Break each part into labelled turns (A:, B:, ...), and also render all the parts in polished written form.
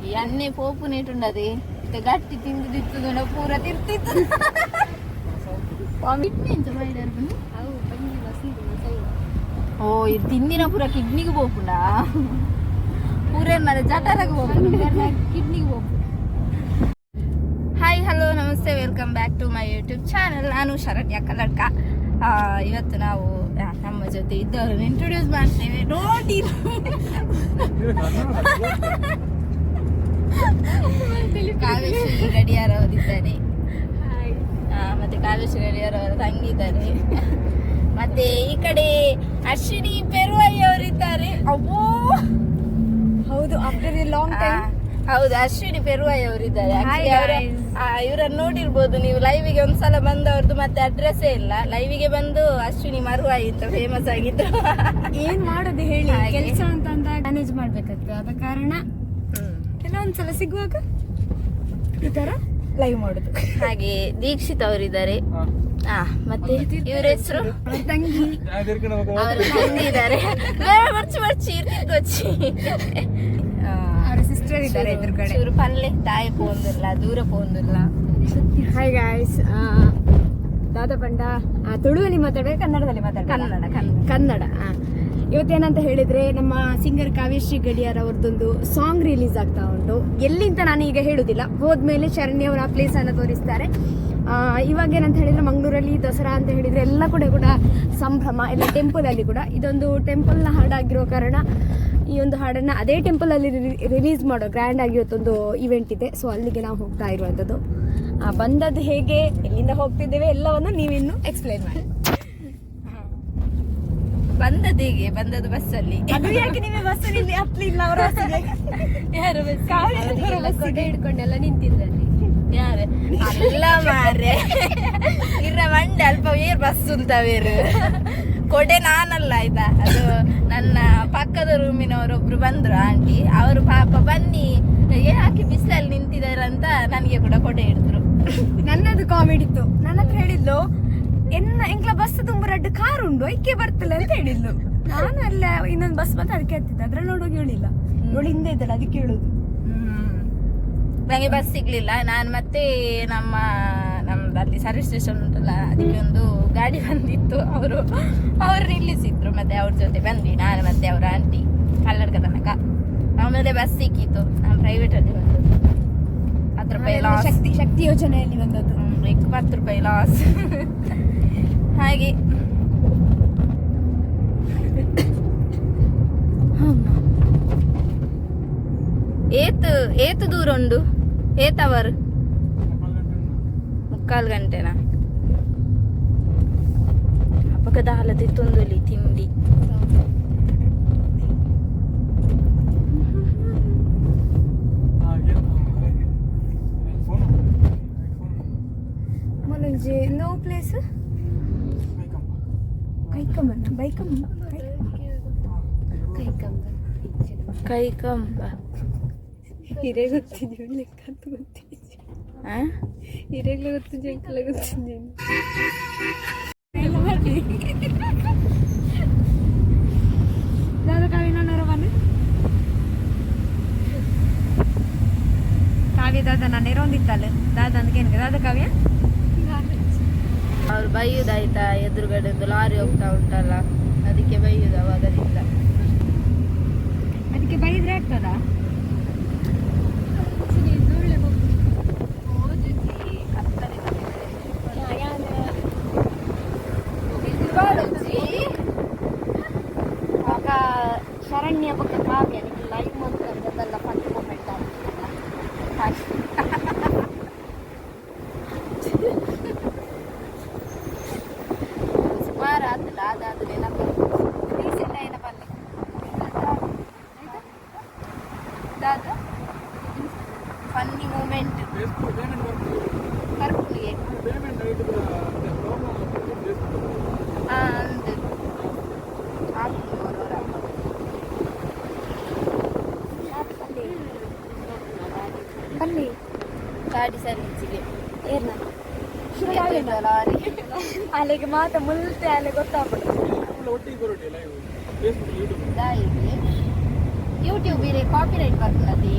A: ఈ అన్నీ పోపు నేటుండది ఇక గట్టి తిండి తిత్తుదు పూర తిర్తిత్తు ఓ ఇది తిందిన పూర కిడ్నీకి పోకుండా పూరే మరి జఠరకు పోకుండా కిడ్నೀಗೆ ಹೋಗು. ಹಾಯ್ ಹಲೋ ನಮಸ್ತೆ welcome back to my YouTube channel. ನಾನು ಶರಣ್ಯ ಕಲ್ಲಡ್ಕ. ಇವತ್ತು ನಾವು ನಮ್ಮ ಜೊತೆ ಇದ್ದವರನ್ನು ಇಂಟ್ರೊಡ್ಯೂಸ್ ಮಾಡ್ತೇವೆ. ನೋಡಿ ಕಾವ್ಯಶ್ರೀ ಗಡಿಯಾರ್ ಅವರಿದ್ದಾರೆ, ಮತ್ತೆ ಕಾವ್ಯಶ್ರೀ ಗಡಿಯಾರ್ ಅವರ ತಂಗಿದ್ದಾರೆ, ಮತ್ತೆ ಈ ಕಡೆ ಅಶ್ವಿನಿ ಪೆರುವೈ ಅವರಿದ್ದಾರೆ. ಅಬ್ಬೋ
B: ಹೌದು, ಆಫ್ಟರ್ ಎ ಲಾಂಗ್ ಟೈಮ್.
A: ಹೌದು, ಅಶ್ವಿನಿ ಪೆರುವೈ ಅವರಿದ್ದಾರೆ. ಇವರನ್ನು ನೋಡಿರ್ಬೋದು ನೀವು. ಲೈವಿಗೆ ಒಂದ್ಸಲ ಬಂದವ್ರದ್ದು ಮತ್ತೆ ಅಡ್ರೆಸ್ಸೇ ಇಲ್ಲ. ಲೈವಿಗೆ ಬಂದು ಅಶ್ವಿನಿ ಮರುವಾಯಿ ಅಂತ ಫೇಮಸ್ ಆಗಿದ್ರು.
B: ಏನ್ ಮಾಡೋದು ಹೇಳಿ, ಕೆಲಸ ಅಂತ ಅಂದಾಗ ಮ್ಯಾನೇಜ್ ಮಾಡ್ಬೇಕಾಗ್ತದೆ. ಆದ ಕಾರಣ ಕೆಲವೊಂದ್ಸಲ ಸಿಗುವಾಗ ಈ ತರ ಲೈವ್ ಮಾಡುದು.
A: ಹಾಗೆ ದೀಕ್ಷಿತ್ ಅವರಿದ್ದಾರೆ. ಮತ್ತೆ ಇವ್ರ ಹೆಸರು
B: ತಂಗಿ,
A: ಅವ್ರ ತಂಗಿ ಇದ್ದಾರೆ. ಮರ್ಚಿ ಇರ್ತಿದ್ವಚ್ಚಿ
B: ಅವರ ಸಿಸ್ಟರ್ ಇದ್ದಾರೆ ಎದುರುಗಡೆ.
A: ಇವರು ಪಲ್ಲೆ ತಾಯಿ ಪೋಂದಿಲ್ಲ, ದೂರ ಪೋಂದಿಲ್ಲ.
B: ಹಾಯ್ ಗಾಯ್ಸ್, ದಾದಾ ಪಂಡ ತುಳುವಲ್ಲಿ ಮಾತಾಡ್ಬೇಕು, ಕನ್ನಡದಲ್ಲಿ ಮಾತಾಡ್ಬೇಕು. ಕನ್ನಡ. ಇವತ್ತೇನಂತ ಹೇಳಿದ್ರೆ, ನಮ್ಮ ಸಿಂಗರ್ ಕಾವ್ಯಶ್ರೀ ಗಡಿಯಾರ್ ಅವ್ರದ್ದೊಂದು ಸಾಂಗ್ ರಿಲೀಸ್ ಆಗ್ತಾ ಉಂಟು. ಎಲ್ಲಿಂತ ನಾನು ಈಗ ಹೇಳುದಿಲ್ಲ, ಹೋದ್ಮೇಲೆ ಶರಣ್ಯ ಅವರು ಆ ಪ್ಲೇಸ್ ಅನ್ನ ತೋರಿಸ್ತಾರೆ. ಇವಾಗ ಏನಂತ ಹೇಳಿದ್ರೆ, ಮಂಗಳೂರಲ್ಲಿ ದಸರಾ ಅಂತ ಹೇಳಿದ್ರೆ ಎಲ್ಲ ಕೂಡ ಸಂಭ್ರಮ, ಎಲ್ಲ ಟೆಂಪಲ್ ಅಲ್ಲಿ ಕೂಡ. ಇದೊಂದು ಟೆಂಪಲ್ ನ ಹಾಡಾಗಿರೋ ಕಾರಣ ಈ ಒಂದು ಹಾಡನ್ನ ಅದೇ ಟೆಂಪಲ್ ಅಲ್ಲಿ ರಿಲೀಸ್ ಮಾಡೋ ಗ್ರ್ಯಾಂಡ್ ಆಗಿ ಇವತ್ತೊಂದು ಇವೆಂಟ್ ಇದೆ. ಸೊ ಅಲ್ಲಿಗೆ ನಾವು ಹೋಗ್ತಾ ಇರುವಂತದ್ದು. ಬಂದದ್ದು ಹೇಗೆ, ಎಲ್ಲಿಂದ ಹೋಗ್ತಿದ್ದೇವೆ ಎಲ್ಲವನ್ನು ನೀವಿನ್ನು ಎಕ್ಸ್ಪ್ಲೈನ್ ಮಾಡಿ.
A: ಬಂದದ್ದು ಹೇಗೆ, ಬಂದದ್ದು ಬಸ್ಸಲ್ಲಿ.
B: ಅದು ಯಾಕೆ ನೀವೇ ಬಸ್ಸಲ್ಲಿ ಹತ್ಲಿಲ್ಲ? ಅವರ
A: ಯಾರು
B: ಕೊಡೆ ಹಿಡ್ಕೊಂಡೆಲ್ಲ ನಿಂತಿದ್ರಲ್ಲಿ
A: ಯಾರು ಅಲ್ಲ ಮಾರೆ ಇರ ಮಂಡೆ ಅಲ್ಪ ಏರ್ ಬಸ್ ಉಂಟವೇರು ಕೊಡೆ ನಾನಲ್ಲ ಆಯ್ತಾ. ಅದು ನನ್ನ ಪಕ್ಕದ ರೂಮಿನವರೊಬ್ರು ಬಂದ್ರು ಆಂಟಿ. ಅವರು ಪಾಪ ಬನ್ನಿ ಯಾಕೆ ಬಿಸಿಲಲ್ಲಿ ನಿಂತಿದಾರಂತ ನನಗೆ ಕೂಡ ಕೊಡೆ ಹಿಡಿದ್ರು.
B: ನನ್ನದು ಕಾಮಿಡಿ ಇತ್ತು. ನನ್ನ ಹತ್ರ ಹೇಳಿದ್ಲು, ಎಂಕ್ಲ ಬಸ್ ತುಂಬ ರೆಡ್ ಕಾರ್ ಉಂಡು ಐಕೆ ಬರ್ತಿಲ್ಲ ಅಂತ ಹೇಳಿದ್ಲು. ನಾನು ಅಲ್ಲ ಇನ್ನೊಂದು ಬಸ್ ಬಂದು ಅದಕ್ಕೆ ಹತ್ತಿದ್ದೆ. ಅದ್ರಲ್ಲಿ ನೋಡೋಗಿ ಹೇಳಿಲ್ಲ, ನೋಡಿ ಹಿಂದೆ ಇದ್ದಲ್ಲ ಅದಕ್ಕೆ ಹೇಳುದು.
A: ನನಗೆ ಬಸ್ ಸಿಗ್ಲಿಲ್ಲ. ನಾನು ಮತ್ತೆ ನಮ್ದಲ್ಲಿ ಸರ್ವಿಸ್ ಸ್ಟೇಷನ್ ಉಂಟಲ್ಲ, ಅದಕ್ಕೆ ಒಂದು ಗಾಡಿ ಬಂದಿತ್ತು. ಅವರು ನಿಲ್ಲಿಸಿದ್ರು. ಮತ್ತೆ ಅವ್ರ ಜೊತೆ ಬಂದ್ವಿ ನಾನು ಮತ್ತೆ ಅವ್ರ ಆಂಟಿ ಕಲ್ಲಡ್ಕ ತನಕ. ಆಮೇಲೆ ಬಸ್ ಸಿಕ್ಕಿತ್ತು. ನಾನು ಪ್ರೈವೇಟ್ ಅಲ್ಲಿ ಬಂದದ್ದು. 10 ರೂಪಾಯಿ ಲಾಸ್.
B: ಶಕ್ತಿ ಯೋಜನೆಯಲ್ಲಿ ಬಂದದ್ದು.
A: 10 ರೂಪಾಯಿ ಲಾಸ್. ಹಾಗೆ ಏತು ದೂರ ಉಂಡು? ಏತವರು 3/4 ಗಂಟೆನಾ? ಅಪಕದ ಹಾಲತಿ ತೊಂದಲಿ ತಿಂಡಿ.
B: ಮಲಂಜೆ ನೋ ಪ್ಲೇಸ್
A: ಕೈಕಂಬ
B: ಹಿರೇ ಗೊತ್ತಿದ್ದೆ, ಲೆಕ್ಕ ಅಂತ ಗೊತ್ತಿದ್ದೆ. ಹಿರೇಗ್ಲ ಗೊತ್ತಿದ್ದೆ, ಅಂಕಲ ಗೊತ್ತಿದ್ದೆ. ದಾದ ಕಾವ್ಯನವರ ಬನ್ನಿ. ಕಾವ್ಯ ದಾದ ನಾನು ಇರೋಂದಿತ್ತಲ್ಲ ದಾದ ಅಂದ್ಕೇನು ದಾದ ಕಾವ್ಯ
A: ಅವ್ರು ಬೈಯುದಾಯ್ತಾ, ಎದುರುಗಡೆ ಒಂದು ಲಾರಿ ಹೋಗ್ತಾ ಉಂಟಲ್ಲ ಅದಕ್ಕೆ ಬೈಯುದು. ಅವಾಗದಿಂದ
B: ಅದಕ್ಕೆ ಬೈದ್ರೆ ಆಗ್ತದ? ಶರಣ್ಯ ಪಕ್ಕ ಕಾವ್ಯ ಲೈವ್ ಮಾಡ್ಕೊಂಡದೆಲ್ಲ ಫಸ್ಟ್ ಮೂಮೆಂಟ್
A: ಸುಮಾರು ಆತಲ್ಲ. ಅದಾದ್ರೆ ಏನಪ್ಪ
B: ರೀಸೆಂಟ್ ಏನಪ್ಪ ಅಲ್ಲಿ
A: ಫನ್ನಿ ಮೂಮೆಂಟ್ ಕರ್ಪುಲಿಗೆ
B: ಬನ್ನಿ
A: ಗಾಡಿ ಸರ್ವಿಸಿಗೆ
B: ಏನ
A: ಲಾರಿ
B: ಅಲ್ಲಿಗೆ ಮಾತ್ರ ಮುಲ್ತೆ ಅಲ್ಲಿ ಗೊತ್ತಾಗ್ಬಿಡುತ್ತೆ.
A: ಯೂಟ್ಯೂಬ್ ಬೇರೆ ಕಾಪಿ ರೈಟ್ ಬರ್ತದೆ.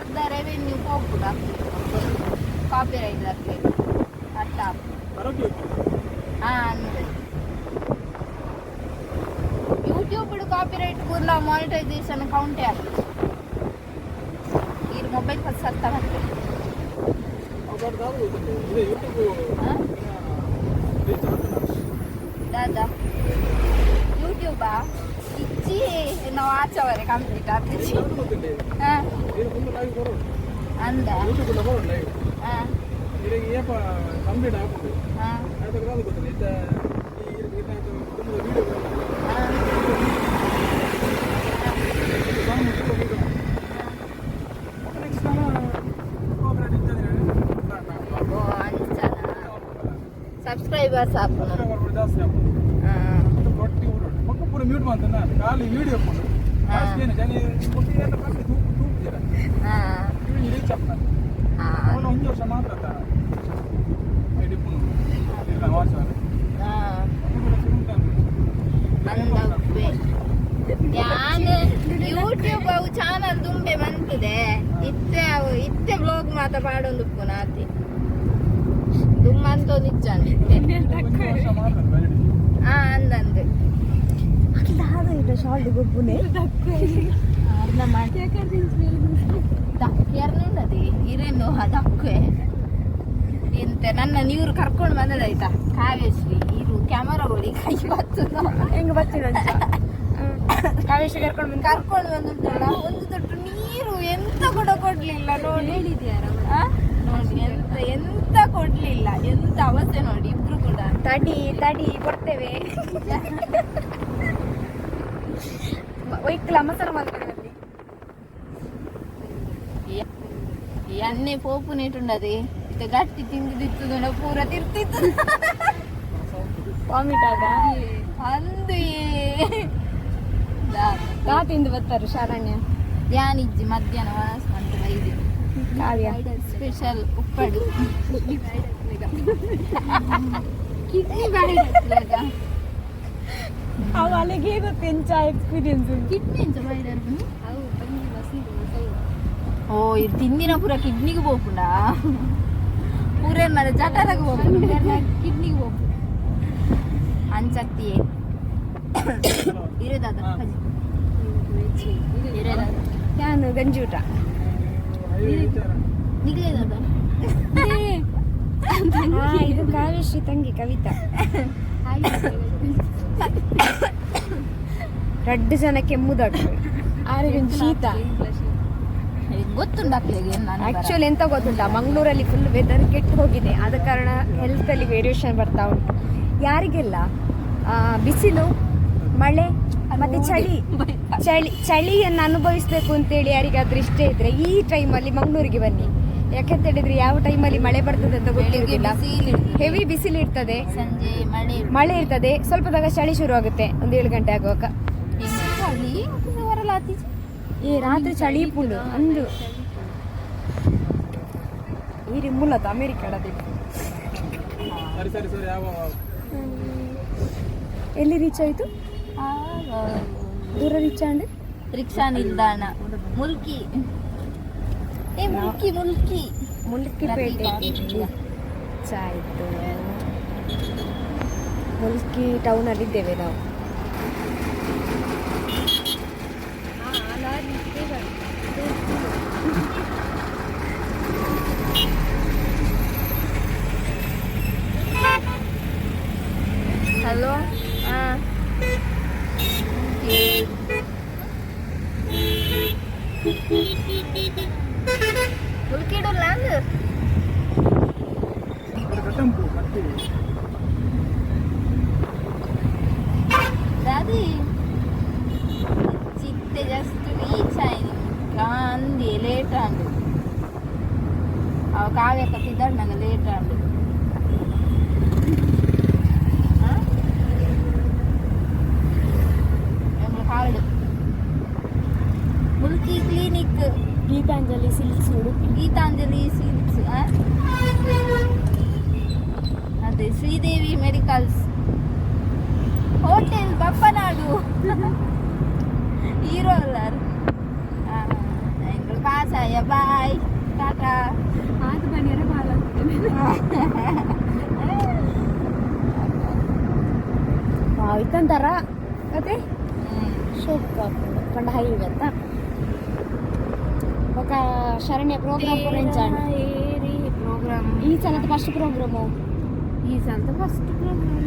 A: ಅರ್ಧ ರೆವೆನ್ಯೂ ಹೋಗ್ಬಿಡ ಕಾಪಿ ರೈಟ್ ಆಗ್ತದೆ ಅಟ್ಟ ಅಂದ್ರೆ ಯೂಟ್ಯೂಬ್ ಕಾಪಿ ರೈಟ್ ಪೂರ್ಣ ಮಾನಿಟೈಸೇಷನ್ ಕೌಂಟೇ ಆಗ್ತದೆ ಈ ಮೊಬೈಲ್ ಫಸ್ಟ್ ಅರ್ಥ ಮಾಡ್ತೇವೆ ದಾದಾ ಯೂಟ್ಯೂಬಾ ಇಚ್ಚಿ ನಾವು ಆಚವರೆ ಕಂಪ್ಲೀಟ್ ಆಗ್ತಿಚ್ಚಿ ಅಂದ ಸಬ್ಸ್ಕ್ರೈಬರ್ಸ್
C: ಮ್ಯೂಟ್ ಮಾಡ್ತಾನೆ ಖಾಲಿ ವಿಡಿಯೋ ರೀಚ್ ಆಗ್ತಾನೆ ಅವನು 1 ವರ್ಷ ಮಾತ್ರ
A: ಯೂಟ್ಯೂಬ್ ಅವು ಚಾನಲ್ ತುಂಬೆ ಬಂತದೆ ಇತ್ತೆ ಬ್ಲಾಗ್ ಮಾತ ಪಾಡೊಂದು ನಾತಿ ದುಮ್ಮಂತೋ ನಿಚ್ಚಂಡಿ ಅಂದಂದು
B: ಶಾಲ್ಟ್ ಗೊಬ್ಬುನೆ
A: ಅರ್ಧ ಮಾಡಿ ದಕ್ಕರ್ನುಂಡದಿ ಇರೇನು ದಕ್ಕೆ ಎಂತ ನನ್ನ ನೀರು ಕರ್ಕೊಂಡು ಬಂದದಾಯ್ತಾ ಕಾವ್ಯಶ್ರೀ ಇರು ಕ್ಯಾಮರಾ ಕೊಡಿ ಕೈ ಬರ್ತದ
B: ಹೆಂಗ್ ಬರ್ತೀನಿ ಕಾವೇಶ್ವರಿ ಕರ್ಕೊಂಡು
A: ಬಂದುಂಟಲ್ಲ ಒಂದು ತೊಟ್ಟು ನೀರು ಎಂತ ಕೂಡ ಕೊಡ್ಲಿಲ್ಲ ನೋಡಿ
B: ಹೇಳಿದ್ಯಾರ
A: ನೋಡಿ ಎಂತ ಕೊಡ್ಲಿಲ್ಲ ಎಂತ ಅವಸ್ಥೆ ನೋಡಿ ಇಬ್ರು ಕೂಡ
B: ತಡಿ ಕೊಡ್ತೇವೆ ವೈಕಲ್ ಅಮ್ಮಸರ ಮಾತಾಡಿ
A: ಎಣ್ಣೆ ಪೋಪು ನೀಟುಂಡది ಇತ್ತೆ ಗಟ್ಟಿ ತಿಂದಿದ್ದು ಪೂರ ತಿರ್ತಿತ್ತು
B: ವಾಮಿಟ್ ಆಗ
A: ಅಂದು
B: ತಿಂದು ಬರ್ತಾರೆ ಶಾರಣ್ಯ
A: ಧ್ಯಾನಿಜ್ಜಿ ಮಧ್ಯಾಹ್ನ ವಾಸ ಅಂತ ಬೈದಿ
B: ಕಾವ್ಯ
A: ಸ್ಪೆಷಲ್ ಉಪ್ಪಡು ಕಿಡ್ನಿ ಬಾಯಿಗ
B: ಅವಳಿಗೆ ಗೊತ್ತೆಂಚ ಎಕ್ಸ್ಪೀರಿಯನ್ಸ್
A: ಕಿಡ್ನಿ ಎಂಚ ಬಾಯಿದ ಓ ಇದು ತಿಂದಿನ ಪೂರ ಕಿಡ್ನಿಗೆ ಹೋಗ್ಪುಂಡ ಪೂರ ಮರ ಜಠರಗೆ ಹೋಗ್ಪುಂಡ ಕಿಡ್ನಿಗೆ ಹೋಗ್ಪುಂಡ ಅಂಚಕ್ತಿಯೇ ಇರೋದಾದ
B: ನಾನು ಗಂಜೂಟ
A: ನಿಗಲೇದಾದ
B: ಇದು ಕಾವ್ಯಶ್ರೀ ತಂಗಿ ಕವಿತಾ 2 ಜನ ಕೆಮ್ಮುದಾಗ್ತದೆ 6 ಜನ ಶೀತ
A: ಗೊತ್ತುಂಡ
B: ಆಕ್ಚುಲಿ ಎಂತ ಗೊತ್ತುಂಟ ಮಂಗಳೂರಲ್ಲಿ ಫುಲ್ ವೆದರ್ ಕೆಟ್ಟು ಹೋಗಿದೆ ಆದ ಕಾರಣ ಹೆಲ್ತ್ ಅಲ್ಲಿ ವೇರಿಯೇಷನ್ ಬರ್ತಾ ಉಂಟು ಯಾರಿಗೆಲ್ಲ ಬಿಸಿಲು ಮಳೆ ಮತ್ತೆ ಚಳಿಯನ್ನು ಅನುಭವಿಸ್ಬೇಕು ಅಂತೇಳಿ ಯಾರಿಗಾದ್ರೂ ಇಷ್ಟ ಇದ್ರೆ ಈ ಟೈಮಲ್ಲಿ ಮಂಗಳೂರಿಗೆ ಬನ್ನಿ ಯಾಕೆಂತ ಹೇಳಿದ್ರೆ ಯಾವ ಟೈಮಲ್ಲಿ ಮಳೆ ಬರ್ತದೆ ಅಂತ ಗೊತ್ತಿರುವುದಿಲ್ಲ ಹೆವಿ ಬಿಸಿಲು ಇರ್ತದೆ
A: ಸಂಜೆ
B: ಮಳೆ ಇರ್ತದೆ ಸ್ವಲ್ಪ ದಾಗ ಚಳಿ ಶುರು ಆಗುತ್ತೆ 1-7 ಗಂಟೆ ಆಗುವಾಗ ರಾತ್ರಿ ಚಳಿ ಪುಂಡು ಅಂದು ಈ ಮೂಲತ ಅಮೆರಿಕದ ಎಲ್ಲಿ ರೀಚ್ ಆಯ್ತು ದೂರ ರೀಚ್ ಆಂಡ್
A: ರಿಕ್ಷಾ ನಿಲ್ದಾಣ ಮುಲ್ಕಿ
B: ಮುಲ್ಕಿಪೇಟೆ ಆಯ್ತು ಮುಲ್ಕಿ ಟೌನಲ್ಲಿ ಇದ್ದೇವೆ ನಾವು
A: ಹಲೋ ಮುಲ್ಕಿಡಲ್ಲ ಅಂದು ದಾದಿ ಚಿತ್ತೆ ಜಸ್ಟ್ ರೀಚ್ ಆಯ್ತು ಕಾಂದಿ ಲೇಟ್ ಆಂಡು ಅವ ಕಾವ್ಯ ಕತ್ತಿದ್ದಾడు ನಂಗೆ late and Mulki clinic
B: Geethanjali silks
A: ಅದೇ Sridevi medicals hotel Bappanadu hero ಅಲ್ಲ ಎಂಗಳು ಕಾಸಾಯ ಬಾಯ್ ಟಾಟಾ.
B: ಅದು ಬನ್ನಿರ ಇತ್ತಂತಾರ ಮತ್ತೆ ಶೋಕ ಪಂಡ ಹೈವೆ ಅಂತ ఒక ಶರಣ್ಯ ಪ್ರೋಗ್ರಾಮ್ ಕೊರೆಂಚಾಂಡ್
A: ಪ್ರೋಗ್ರಾಮ್
B: ಈ ಸಲದ ಫಸ್ಟ್ ಪ್ರೋಗ್ರಾಮು
A: ಈ ಸಲ ಫಸ್ಟ್ ಪ್ರೋಗ್ರಾಮ್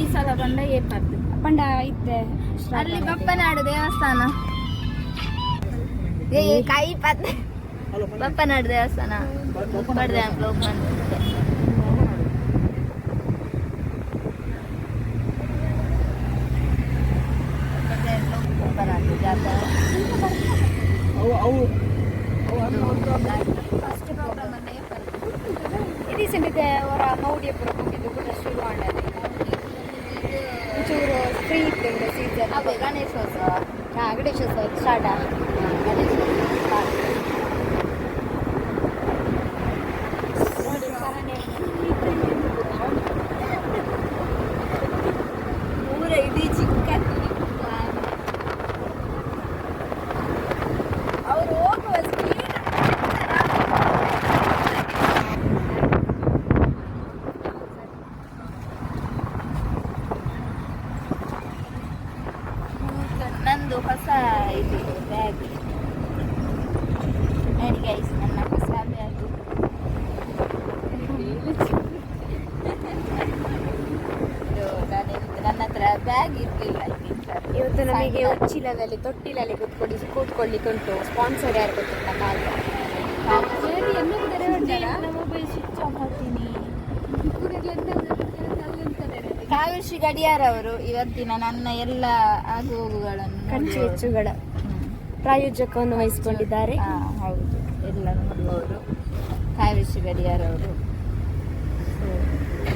A: ಈ ಸಲ ಬಂದ ಏರ್ಪಡ್ತು
B: ಪಂಡ ಇತ್ತೆ
A: ಅಲ್ಲಿ ಬಪ್ಪನಾಡು ದೇವಸ್ಥಾನ ಕೈ ಪತ್ತೆ ಬಪ್ಪನಾಡು ದೇವಸ್ಥಾನ ಬಡ್ದೆ ಬ್ಲಾಗ್ ಮಾಡಿದ್ದೆ. ಬಪ್ಪನಾಡು ಜಾತ್ರೆ ಫಸ್ಟ್ ಪ್ರೋಗ್ರಾಮ್ ಅನ್ನ ಏರ್ಪಡ್ತು.
B: ರೀಸೆಂಟ್ ಇದೆ ಅವರ ಮೌಢ್ಯಪುರ ಹೋಗಿದ್ದು ಕೂಡ ಶುರು ಮಾಡದೆ ಚೂರು ಫ್ರೀ ಇತ್ತು ಸೀಸನ್
A: ಅದೇ ಗಣೇಶೋತ್ಸವ
B: ಗಣೇಶೋತ್ಸವ ಸ್ಟಾರ್ಟ್
A: ಊರ ಇಡೀ ಚಿಕ್ಕ ಅವರು ಹೋಗುವ ಸ್ಪೀಡ್ ನಂದು ಹೊಸ ಇದು ಬ್ಯಾಗ್ ನೋಡಿ ಗೈಸ್, ನನ್ನ ಹೊಸ ಬ್ಯಾಗ್. ನನ್ನ ಹತ್ರ ಬ್ಯಾಗ್ ಇರ್ಲಿಲ್ಲ.
B: ಇವತ್ತು ನಮಗೆ ಉಚ್ಚಿಲದಲ್ಲಿ ತೊಟ್ಟಿಲಲ್ಲಿ ಕೂತ್ಕೊಳ್ಳಿಕ್ಕೆ ಉಂಟು. ಸ್ಪಾನ್ಸರ್ ಯಾರು ಗೊತ್ತಿಲ್ಲ
A: ಮೊಬೈಲ್ ಸ್ವಿಚ್ ಆಫ್ ಹಾಕ್ತೀನಿ. ಕಾವೇಶಿ ಗಡಿಯಾರ ಅವರು ಇವತ್ತಿನ ನನ್ನ ಎಲ್ಲ ಆಗು ಹೋಗುಗಳನ್ನು
B: ಖರ್ಚು ವೆಚ್ಚಗಳ ಪ್ರಾಯೋಜಕವನ್ನು ವಹಿಸಿಕೊಂಡಿದ್ದಾರೆ.
A: ಹೌದು, ಎಲ್ಲ ನೋಡುವವರು ಕಾವೇಶಿ ಗಡಿಯಾರ ಅವರು.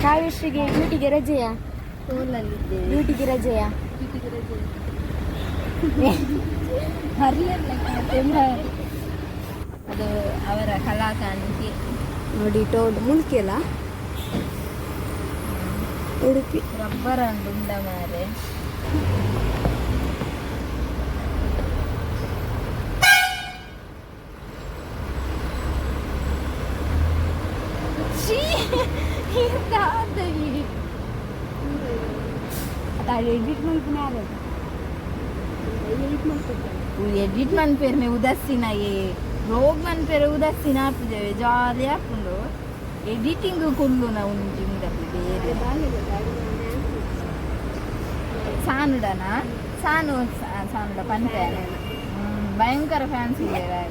B: ಕಾವೇಶ್ರಿಗೆ ಡ್ಯೂಟಿಗೆ ರಜೆಯಾ?
A: ಸ್ಕೂಲಲ್ಲಿದ್ದೇವೆ.
B: ಡ್ಯೂಟಿಗೆ ರಜೆಯಾ?
A: ಅದು ಅವರ ಕಲಾಕಾಣಿಕೆ
B: ನೋಡಿ. ಟೋಡ್ ಮುಲ್ಕಿಯಲ್ಲ ಉಡುಪಿ
A: ರಬ್ಬರ್ ಉಂಡ ಮಾರೆ.
B: ಎಡಿಟ್ ಮಾಡ್ತೀನಿ.
A: ಎಡಿಟ್ ಮನ್ಪೇರ್ನೆ ಉದಾಸೀನ ರೋಗ್ ಮನ್ಪೇರೆ ಉದಾಸೀನ ಹಾಕಿದ್ದೇವೆ. ಜಾಲಿ ಹಾಕೊಂಡು ಎಡಿಟಿಂಗ್ ಕೊಲ್ಲು ನಾವು ಬೇರೆ ಸಾನುಡನ ಸಾನುಡ ಪಂಚೆ ಭಯಂಕರ ಫ್ಯಾನ್ಸ್ ಇದ್ದೇವೆ.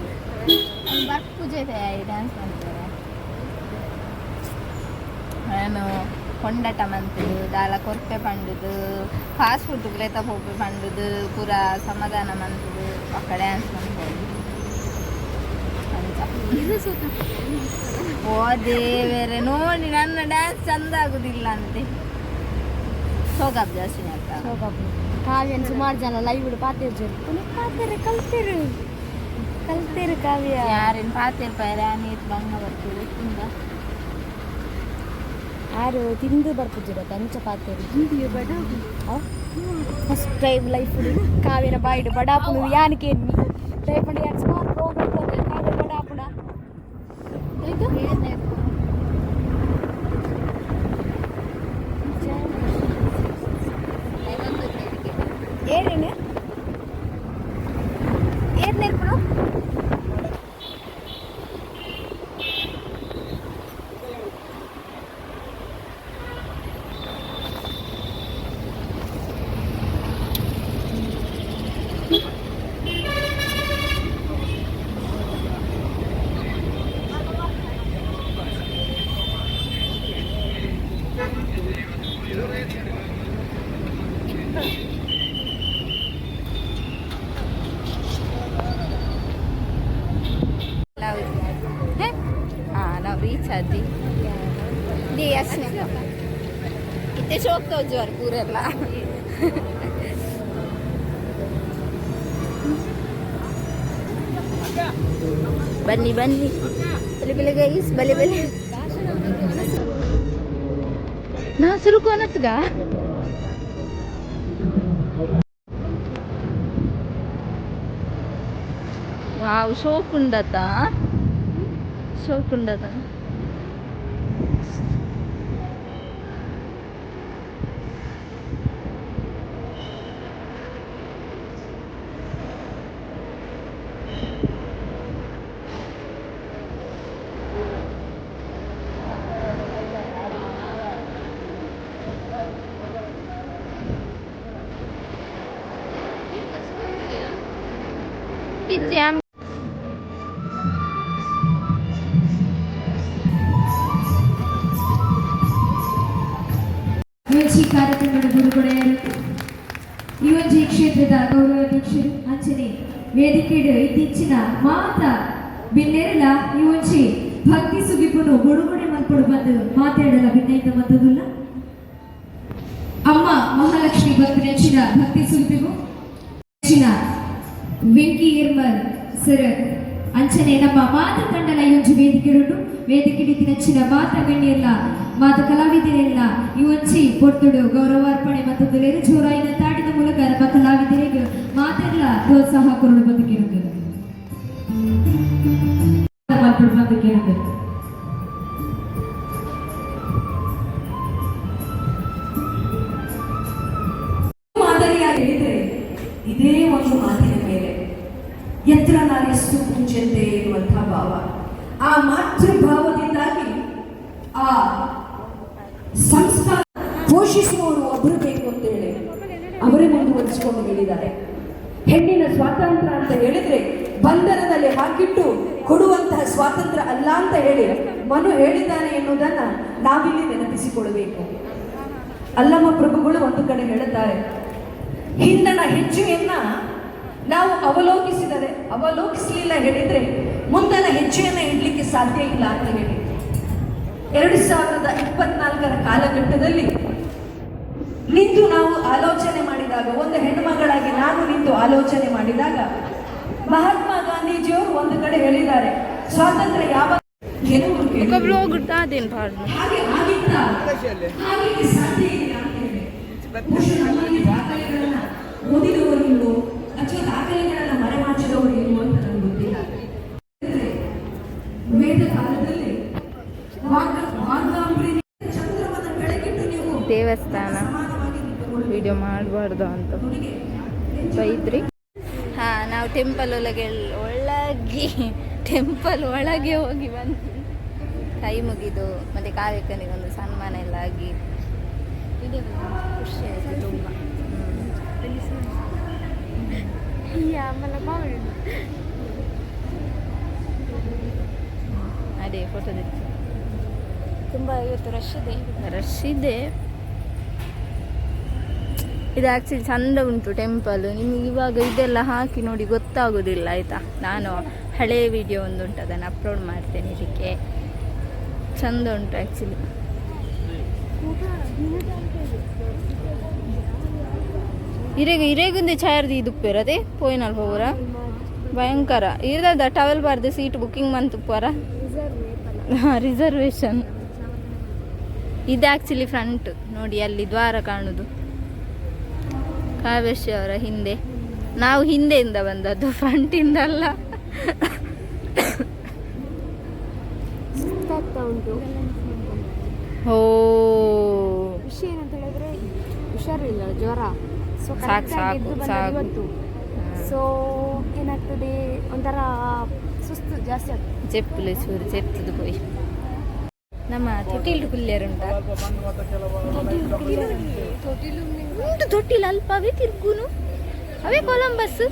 A: ಬರ್ಕ್ ಪೂಜೆ ಡ್ಯಾನ್ಸ್ ಮಾಡ್ತಾರೆ. ನಾನು ಕೊಂಡಟ ಮಂತುದು ದಾಲ ಕೊರ್ಪೆ ಪಂಡುದು ಫಾಸ್ಟ್ ಫುಡ್ ಗ್ಲೇತ ಹೋಗಿ ಪಂಡುದು ಪೂರ ಸಮಾಧಾನ ಮಂತುದು ಪಕ್ಕ ಡ್ಯಾನ್ಸ್ ಮಾಡ್ಬೋದು. ಓ ದೇವರೇ, ನೋಡಿ ನನ್ನ ಡ್ಯಾನ್ಸ್ ಚಂದ ಆಗುದಿಲ್ಲ ಅಂತೆ. ಸೋಗಾಬ್ ಜಾಸ್ತಿನೇ ಆಗ್ತಾ.
B: ಕಾವ್ಯನ ಸುಮಾರು ಜನ ಲೈವ್ ಪಾತಿರು ಕಲ್ತಿರು ಕಾವ್ಯ
A: ಯಾರೇನು ಪಾತೇರ್ ಪೈರ ನೀರು ಬಂಗ ಬರ್ತೀವಿ ತುಂಬ
B: ಯಾರು ತಿಂದು ಬರ್ತಿದ್ದೀರ ತಂಚ ಪಾತಿರು ಫಸ್ಟ್ ಟೈಮ್ ಲೈಫ್ ಕಾವ್ಯನ ಬಾಯಿಡು ಬಡಾಪುಣ ಯಾನಕ್ಕೆ ದಯಪಂಡ ಯಾರು ಸುಮಾರು ಪ್ರೋಗ್ರಾಮ್ ಬಂದ್ರೆ ಕಾವ್ಯ ಬಡಾಪುಣ ಏನೇನು ಏನ್ ನೆನಪು
A: ನಾವು ರೀಚ್ ಆದ್ವಿ. ಇತ್ತೆ ಶೋಕ್ ತೋಜುವರು ಪೂರೆಲ್ಲ. ಬನ್ನಿ ಬನ್ನಿ ಬಲೆ ಬೆಲೆ ಗೈಸ್ ಬಲೆ ಬೆಲೆ ನಾ ಸುರುಕು ಅನ್ನತ್ಗ ವಾವ್ ಶೋಕ್ ಉಂಡತ ಶೋಕುಂಡದ Jam.
B: ಯುಎನ್ಜಿ ಕಾರ್ಯಕ್ರಮದ ಬಿಡುಗಡೆಯಾರು ಯುಎನ್ಜಿ ಕ್ಷೇತ್ರದ ಗೌರವಾಧ್ಯಕ್ಷರು ಅಂಚನೆ ವೇದಿಕೆಡು ಇತ್ತೀಚಿನ ಮಾತ ಬಿನ್ನೆರಲ ಯುಎನ್ಜಿ ಭಕ್ತಿ ಸುಗಿಪುನು ಬಿಡುಗಡೆ ಮಲ್ಪಡು ಬಂದು ಮಾತಾಡಲ ಭಿನ್ನೈತ ಮತ್ತದುಲ್ಲ ಅಮ್ಮ ಮಹಾಲಕ್ಷ್ಮಿ ಭಕ್ತಿ ನೆಚ್ಚಿನ ಭಕ್ತಿ ಸುಗಿಪು ನೆಚ್ಚಿನ ವೆಂಕಿ ಇರ್ಮಲ್ ಸರ್ ಅಂಚನೆ ನಮ್ಮ ಮಾತ ತಂಡಲ ಯುಎನ್ಜಿ ವೇದಿಕೆ ನೆಚ್ಚಿನ ಮಾತ ಗಣ್ಯಲ್ಲ ಮಾತ ಕಲಾವಿದರೆಲ್ಲ ಯುವನ್ಸಿ ಪೊರ್ತುಡು ಗೌರವಾರ್ಪಣೆ ಮತ್ತು ತುಲೇರು ಜೋರಾಯಿನ ತಾಡಿದ ಮೂಲಕ ನಮ್ಮ ಕಲಾವಿದರಿಗೆ ಮಾತೆಲ್ಲ ಪ್ರೋತ್ಸಾಹ ಕೊರಡು ಬದುಕಿರುತ್ತದೆ
D: ಮಾದರಿಯಾಗಿ ಹೇಳಿದ್ರೆ ಇದೇ ಒಂದು ಮಾತಿನ ಮೇಲೆ ಯತ್ರ ನಾರ್ಯಸ್ತು ಪೂಜ್ಯಂತೆ ಎನ್ನುವಂತಹ ಭಾವ, ಆ ಮಾತೃಭಾವದಿಂದಾಗಿ ಆ ಸಂಸ್ಕಾರ ಪೋಷಿಸುವವರು ಒಬ್ಬರು ಬೇಕು ಅಂತ ಹೇಳಿ ಅವರೇ ಮುಂದುವರಿಸಿಕೊಂಡು ಹೇಳಿದ್ದಾರೆ. ಹೆಣ್ಣಿನ ಸ್ವಾತಂತ್ರ್ಯ ಅಂತ ಹೇಳಿದ್ರೆ ಬಂಧನದಲ್ಲಿ ಹಾಕಿಟ್ಟು ಕೊಡುವಂತಹ ಸ್ವಾತಂತ್ರ್ಯ ಅಲ್ಲ ಅಂತ ಹೇಳಿ ಮನು ಹೇಳಿದ್ದಾನೆ ಎನ್ನುವುದನ್ನ ನಾವಿಲ್ಲಿ ನೆನಪಿಸಿಕೊಳ್ಳಬೇಕು. ಅಲ್ಲಮ್ಮ ಪ್ರಭುಗಳು ಒಂದು ಕಡೆ ಹೇಳುತ್ತಾರೆ, ಹಿಂದಣ ಹೆಜ್ಜೆಯನ್ನ ನಾವು ಅವಲೋಕಿಸಲಿಲ್ಲ ಹೇಳಿದ್ರೆ ಮುಂದನ ಹೆಜ್ಜೆಯನ್ನ ಇಡ್ಲಿಕ್ಕೆ ಸಾಧ್ಯ ಇಲ್ಲ ಅಂತ ಹೇಳಿ 2024 ಕಾಲಘಟ್ಟದಲ್ಲಿ ನಿಂತು ನಾವು ಆಲೋಚನೆ ಮಾಡಿದಾಗ, ಒಂದು ಹೆಣ್ಣುಮಗಳಾಗಿ ನಾನು ನಿಂತು ಆಲೋಚನೆ ಮಾಡಿದಾಗ ಮಹಾತ್ಮ ಗಾಂಧೀಜಿಯವರು ಒಂದು ಕಡೆ ಹೇಳಿದ್ದಾರೆ, ಸ್ವಾತಂತ್ರ್ಯ ಯಾವ ಹಾಗೆ ಸಾಧ್ಯ ಇಲ್ಲ ಅಂತ ಹೇಳಿ ನಮ್ಮಲ್ಲಿ ದಾಖಲೆಗಳನ್ನ ಓದಿದವರಿಲ್ಲೋ ಅಥವಾ ದಾಖಲೆಗಳನ್ನ ಮರೆಮಾಚಿದವರು ಏನು ಅಂತ ನನಗೆ ಗೊತ್ತಿಲ್ಲ. ವೇದ ಕಾಲದಲ್ಲಿ ಚಂದ್ರವನ್ನ ಬೆಳಗಿಟ್ಟು ನೀವು
A: ದೇವಸ್ಥಾನ ವಿಡಿಯೋ ಮಾಡಬಾರ್ದು ಅಂತ ಬೈದ್ರಿ. ಹಾಂ, ನಾವು ಟೆಂಪಲ್ ಒಳಗೆ ಹೋಗಿ ಬಂದು ಕೈ ಮುಗಿದು ಮತ್ತು ಕಾವ್ಯಕ್ಕನಿಗೆ ಒಂದು ಸನ್ಮಾನ ಎಲ್ಲ ಆಗಿ ಖುಷಿ ಆಯಿತು ತುಂಬ. ಅದೇ ಫೋಟೋ ತೆಗೆದು ತುಂಬ ಇವತ್ತು ರಶ್ ಇದೆ. ಇದು ಆ್ಯಕ್ಚುಲಿ ಚಂದ ಉಂಟು ಟೆಂಪಲ್. ನಿಮಗೆ ಇವಾಗ ಇದೆಲ್ಲ ಹಾಕಿ ನೋಡಿ ಗೊತ್ತಾಗೋದಿಲ್ಲ ಆಯಿತಾ. ನಾನು ಹಳೆಯ ವಿಡಿಯೋ ಒಂದು ಉಂಟು, ಅದನ್ನು ಅಪ್ಲೋಡ್ ಮಾಡ್ತೇನೆ. ಇದಕ್ಕೆ ಚಂದ ಉಂಟು ಆ್ಯಕ್ಚುಲಿ. ಇರೇಗುಂದೆ ಚಾರ್ಜ್ ಇದುಪ್ಪೇರದೆ ಪೋಯಿನಲ್ಲಿ ಹೋಗ್ರ ಭಯಂಕರ ಇರದ ಟವೆಲ್ ಬಾರ್ದು ಸೀಟ್ ಬುಕ್ಕಿಂಗ್ ಮಂತುಪ್ಪರ ರಿಸರ್ವೇಶನ್. ಇದು ಆ್ಯಕ್ಚುಲಿ ಫ್ರಂಟ್ ನೋಡಿ, ಅಲ್ಲಿ ದ್ವಾರ ಕಾಣುದು ಕಾವ್ಯಶ್ರೀ ಅವರ ಹಿಂದೆ. ನಾವು ಹಿಂದೆಯಿಂದ ಬಂದದ್ದು, ಫ್ರಂಟಿಂದ ಅಲ್ಲ. ಓ
B: ವಿಷಯ ಏನಂತ ಹೇಳಿದ್ರೆ ಹುಷಾರಿಲ್ಲ, ಜ್ವರ.
A: ಸಾಕು
B: ಸೊ ಏನಾಗ್ತದೆ, ಒಂಥರ ಸುಸ್ತು ಜಾಸ್ತಿ ಆಗ್ತದೆ.
A: ಚೆಪ್ಪುಲೆ ಚೂರು ಚೆತ್ತದು ಪೋಯಿ. ನಮ್ಮ ತೊಟ್ಟಿಲು ಕುಲ್ಯರುಂಟ ಉಂಟು ತೊಟ್ಟಿಲು ಅಲ್ಪ, ಅವೇ ತಿರ್ಗುನು, ಅವೇ ಕೊಲಂಬಸ್.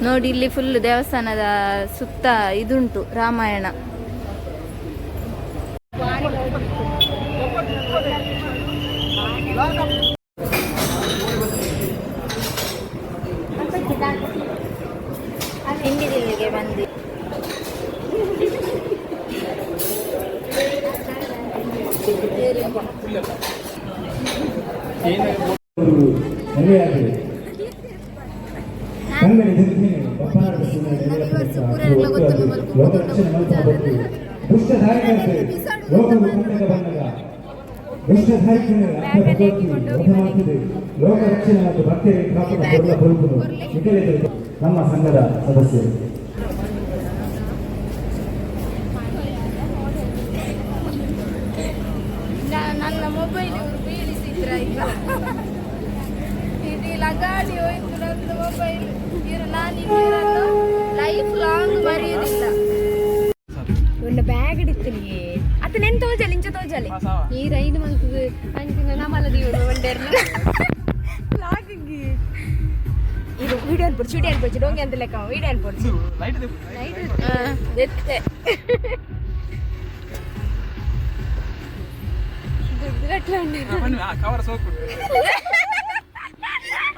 A: ನೋಡಿ ಇಲ್ಲಿ ಫುಲ್ ದೇವಸ್ಥಾನದ ಸುತ್ತ ಇದುಂಟು ರಾಮಾಯಣ. ಹಿಂದಿಲ್ಲಿಗೆ ಬಂದು
E: ಎಷ್ಟು ಸಾಹಿತ್ಯ ಮಾಡ್ತಿದೆ ಲೋಕ ರಕ್ಷಣೆ ಮತ್ತು ಭಕ್ತಿಯ ದೊಡ್ಡ ಬದುಕು ನಮ್ಮ ಸಂಘದ ಸದಸ್ಯರು.
A: ನನ್ನ ಮೊಬೈಲ್ ಇವರು ಬೀಳಿಸಿದ್ರ ಈಗ ಇದೀಲ ಗಾಡಿ ಹೋಯ್ತು ನನ್ನ ಮೊಬೈಲ್ ಇವರು ನಾನೀಗ ಲೈಫ್ ಲಾಂಗ್ ಮರೆಯುವುದಿಲ್ಲ.
B: ಒಂದು ಬ್ಯಾಗ್ ಇಡಿತ್ತಲಿಗೆ ಅತ್ತ ನೆನ್ ತೋಜಲಿ ಇಂಚ ತೋಜಲಿ ಈ ರೈನ್ ಮಂತದು ಅಂಚಿನ ನಮಲದಿ ಇವರು ಒಂಡೆರ್ನ ಲಾಗಿಗೆ ಇದು ವಿಡಿಯೋ ಅನ್ಪೋಡು ಸ್ಟುಡಿಯೋ ಅನ್ಪೋಡು ಡೋಂಗಿ ಅಂತ ಲೆಕ್ಕ ವಿಡಿಯೋ ಅನ್ಪೋಡು
C: ಲೈಟ್
A: ಎತ್ತೆ
B: ದುಡ್ಡು ಗಟ್ಲ ಉಂಡಿ
C: ಕವರ್ ಸೋಕು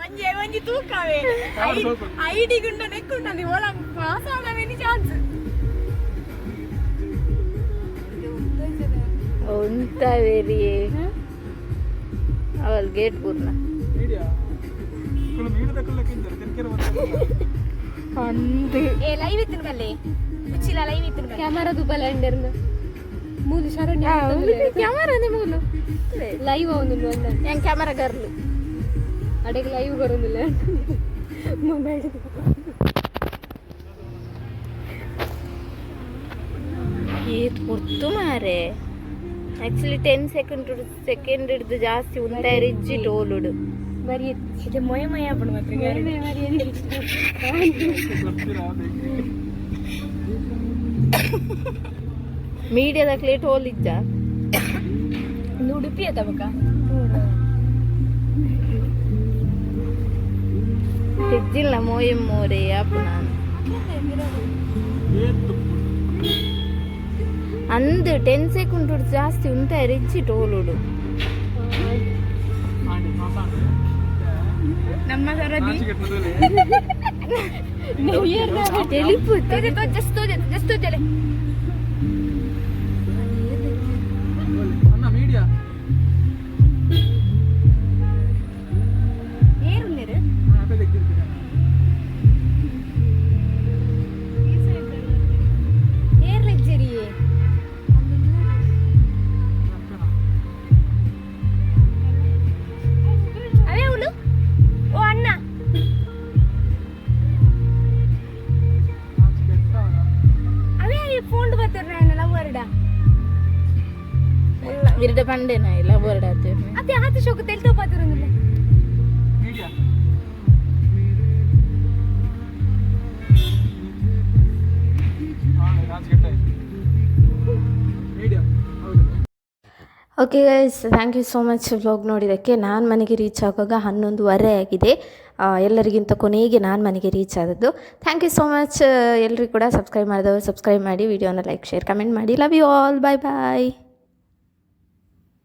B: ಒಂಜೆ ಒಂಜಿ ತೂಕವೇ
C: ಕವರ್ ಸೋಕು
B: ಐಡಿ ಗುಂಡ ನೆಕ್ಕುಂಟದಿ ಓಲ ಪಾಸ್ ಆದವೇನಿ ಚಾನ್ಸ್
A: ಉಂಟ ವೇರಿ ಅವಲ್ ಗೇಟ್ ಪೂರ್ಣ
C: ಮೀಡಿಯಾ ಕುಳು ಮೀಡಿಯಾ ತಕೊಳ್ಳಕ್ಕೆ ಇದ್ದಾರೆ ತೆನ್ಕೆರೆ ಬಂದ
A: ಅಂದು
B: ಏ ಲೈವ್ ಇತ್ತಿನ ಕಲ್ಲಿ ಉಚ್ಚಿಲ ಲೈವ್ ಇತ್ತಿನ ಕ್ಯಾಮರಾ ದುಬಲ ಅಂಡರ್ನ ಮೂಲು ಶರಣ್ಯ
A: ಕ್ಯಾಮರಾನೇ ಮೂಲು
B: ಲೈವ್ ಅವನು ಒಂದ
A: ഞാൻ ക്യാമറ കയറല്
B: അടയ്ക്ക് ലൈവ് കയറുന്നില്ല മൊബൈൽ
A: ಇದು ಕೊಡ್ತು ಮಾರೆ ಆಕ್ಚುಲಿ 10 ಸೆಕೆಂಡ್ ಹಿಡಿದು ಜಾಸ್ತಿ ಉಂಟೆ ರಿಜ್ಜಿ ಟೋಲುಡು
B: ಮರಿ ಇದು ಮೊಯ ಮೊಯ ಹಾಕೊಂಡು ಮಾತ್ರ
A: ಮೀಡಿಯಾದ ಕ್ಲೇಟ್ ಹೋಲಿದ್ದ
B: ಉಡುಪಿ ಅತವಕ್ಕ
A: ತೆಜ್ಜಿಲ್ಲ ಮೋಯಂ ಮೋರೆ ಅಪ್ಪ ನಾನು ಅಂದು 10 ಸೆಕೆಂಡ್ ಜಾಸ್ತಿ ಉಂಟೆ ರಿಜ್ಜಿ ಟೋಲುಡು
B: ನಮ್ಮ ಸರದಿ
A: ತೆಲಿಪು
B: ಜಸ್ಟ್ ಜಲೆ
C: ಅಣ್ಣ ಮೀಡಿಯಾ
B: ಏರುಲ್ಲೇರು
C: ಅದೇ ತೆಗ್ದಿರ್ತೀನಿ
B: ಏರ್ಲೆಜ್ಜರಿಯೇ ಅವೇ ಅವಳು ಓ ಅಣ್ಣ ಅವೇ ಫೋನ್ ಬರ್ತಾರೆ ಲವ್ ವರ್ಡ
A: ಇರ್ಡ ಪಂಡೆನ ಇಲ್ಲ ಬೋರ್ಡ್ ಆಗ್ತೇವೆ
B: ಅದೇ ಹಾತಿ ಶೋಕ ತೆಲ್ತೋ ಪಾತಿರೊಂದಿಲ್ಲ
C: ಮೀಡಿಯಾ ಮೀಡಿಯಾ ಹೌದು.
A: Okay guys, thank you so much vlog ನೋಡಿದ್ದಕ್ಕೆ. ನಾನು ಮನೆಗೆ ರೀಚ್ ಆಗುವಾಗ 11:15 ಆಗಿದೆ. ಎಲ್ಲರಿಗಿಂತ ಕೊನೆಗೆ ನಾನು ಮನೆಗೆ ರೀಚ್ ಆದದ್ದು. Thank you so much. ಎಲ್ಲರಿಗೂ ಕೂಡ ಸಬ್ಸ್ಕ್ರೈಬ್ ಮಾಡಿದವರು ಸಬ್ಸ್ಕ್ರೈಬ್ ಮಾಡಿ, ವಿಡಿಯೋನ ಲೈಕ್ ಶೇರ್ ಕಮೆಂಟ್ ಮಾಡಿ. Love you all. Bye bye.